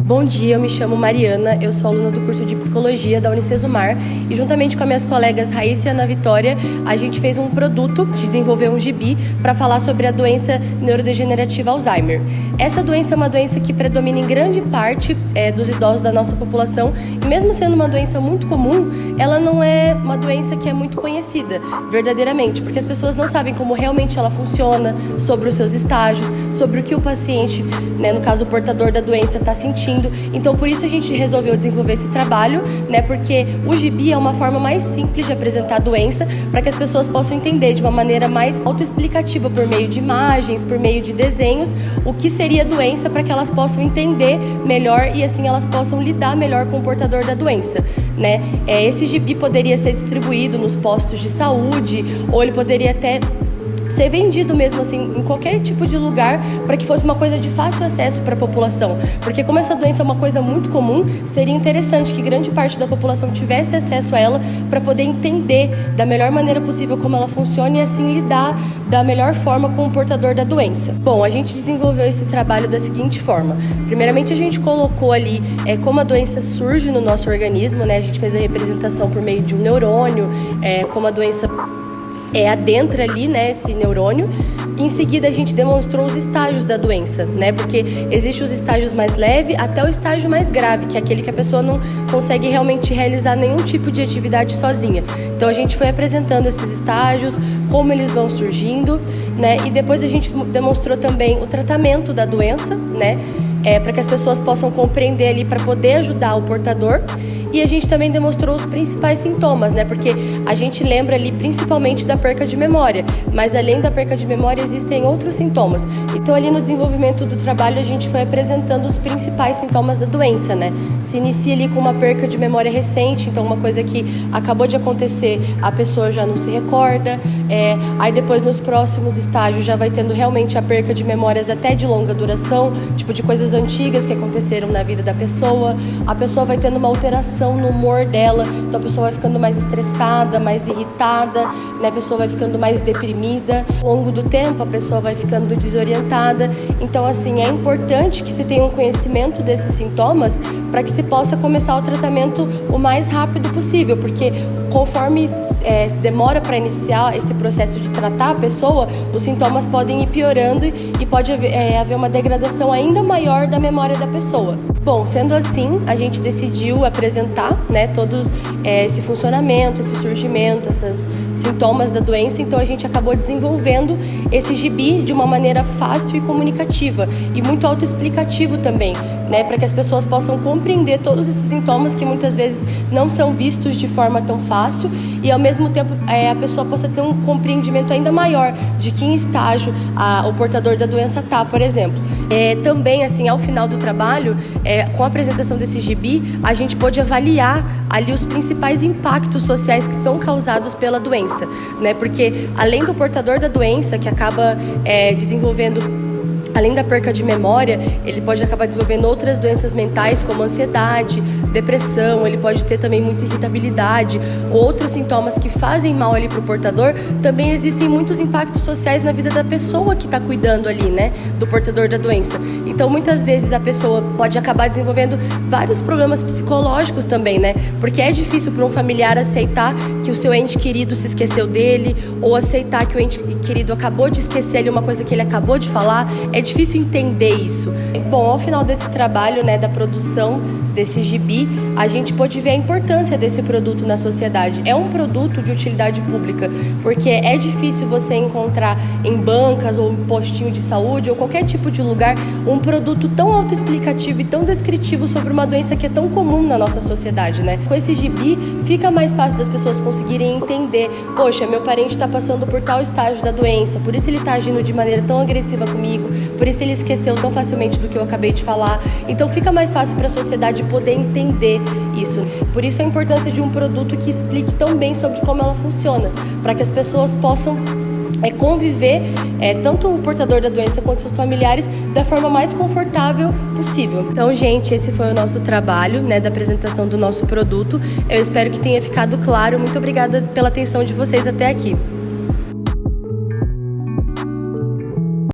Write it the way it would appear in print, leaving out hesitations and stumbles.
Bom dia, eu me chamo Mariana, eu sou aluna do curso de Psicologia da Unicesumar e juntamente com as minhas colegas Raíssa e Ana Vitória, a gente fez um produto, desenvolveu um gibi para falar sobre a doença neurodegenerativa Alzheimer. Essa doença é uma doença que predomina em grande parte dos idosos da nossa população e mesmo sendo uma doença muito comum, ela não é uma doença que é muito conhecida verdadeiramente, porque as pessoas não sabem como realmente ela funciona, sobre os seus estágios, sobre o que o paciente, no caso o portador da doença, está sentindo. Então, por isso a gente resolveu desenvolver esse trabalho, porque o gibi é uma forma mais simples de apresentar a doença para que as pessoas possam entender de uma maneira mais autoexplicativa, por meio de imagens, por meio de desenhos, o que seria a doença para que elas possam entender melhor e assim elas possam lidar melhor com o portador da doença, Esse gibi poderia ser distribuído nos postos de saúde ou ele poderia até ser vendido mesmo assim em qualquer tipo de lugar para que fosse uma coisa de fácil acesso para a população, porque como essa doença é uma coisa muito comum, seria interessante que grande parte da população tivesse acesso a ela para poder entender da melhor maneira possível como ela funciona e assim lidar da melhor forma com o portador da doença. Bom, a gente desenvolveu esse trabalho da seguinte forma: primeiramente a gente colocou ali como a doença surge no nosso organismo, a gente fez a representação por meio de um neurônio, como a doença adentra ali, esse neurônio. Em seguida, a gente demonstrou os estágios da doença, porque existem os estágios mais leves até o estágio mais grave, que é aquele que a pessoa não consegue realmente realizar nenhum tipo de atividade sozinha. Então, a gente foi apresentando esses estágios, como eles vão surgindo, e depois a gente demonstrou também o tratamento da doença, para que as pessoas possam compreender ali, para poder ajudar o portador. E a gente também demonstrou os principais sintomas, porque a gente lembra ali principalmente da perca de memória, mas além da perca de memória existem outros sintomas. Então ali no desenvolvimento do trabalho a gente foi apresentando os principais sintomas da doença, Se inicia ali com uma perca de memória recente, então uma coisa que acabou de acontecer, a pessoa já não se recorda, aí depois nos próximos estágios já vai tendo realmente a perca de memórias até de longa duração, tipo de coisas antigas que aconteceram na vida da pessoa, a pessoa vai tendo uma alteração no humor dela, então a pessoa vai ficando mais estressada, mais irritada, a pessoa vai ficando mais deprimida, ao longo do tempo a pessoa vai ficando desorientada. Então assim, é importante que se tenha um conhecimento desses sintomas para que se possa começar o tratamento o mais rápido possível, porque conforme demora para iniciar esse processo de tratar a pessoa, os sintomas podem ir piorando e pode haver uma degradação ainda maior da memória da pessoa. Bom, sendo assim, a gente decidiu apresentar todo esse funcionamento, esse surgimento, esses sintomas da doença. Então a gente acabou desenvolvendo esse gibi de uma maneira fácil e comunicativa e muito autoexplicativo também, para que as pessoas possam compreender todos esses sintomas que muitas vezes não são vistos de forma tão fácil e ao mesmo tempo a pessoa possa ter um compreendimento ainda maior de que em estágio o portador da doença está, por exemplo. Também, assim, ao final do trabalho, com a apresentação desse gibi, a gente pôde avaliar ali os principais impactos sociais que são causados pela doença, Porque além do portador da doença, que acaba desenvolvendo, além da perca de memória, ele pode acabar desenvolvendo outras doenças mentais, como ansiedade, depressão, ele pode ter também muita irritabilidade, outros sintomas que fazem mal ali para o portador. Também existem muitos impactos sociais na vida da pessoa que está cuidando ali, do portador da doença. Então, muitas vezes a pessoa pode acabar desenvolvendo vários problemas psicológicos também, Porque é difícil para um familiar aceitar que o seu ente querido se esqueceu dele, ou aceitar que o ente querido acabou de esquecer ali uma coisa que ele acabou de falar. É difícil entender isso. Bom, ao final desse trabalho, da produção desse gibi, a gente pôde ver a importância desse produto na sociedade. É um produto de utilidade pública, porque é difícil você encontrar em bancas ou em postinho de saúde ou qualquer tipo de lugar um produto tão autoexplicativo e tão descritivo sobre uma doença que é tão comum na nossa sociedade, Com esse gibi, fica mais fácil das pessoas conseguirem entender: poxa, meu parente está passando por tal estágio da doença, por isso ele está agindo de maneira tão agressiva comigo, por isso ele esqueceu tão facilmente do que eu acabei de falar. Então fica mais fácil para a sociedade poder entender isso. Por isso a importância de um produto que explique tão bem sobre como ela funciona, para que as pessoas possam conviver, tanto o portador da doença quanto seus familiares, da forma mais confortável possível. Então, gente, esse foi o nosso trabalho, da apresentação do nosso produto. Eu espero que tenha ficado claro. Muito obrigada pela atenção de vocês até aqui.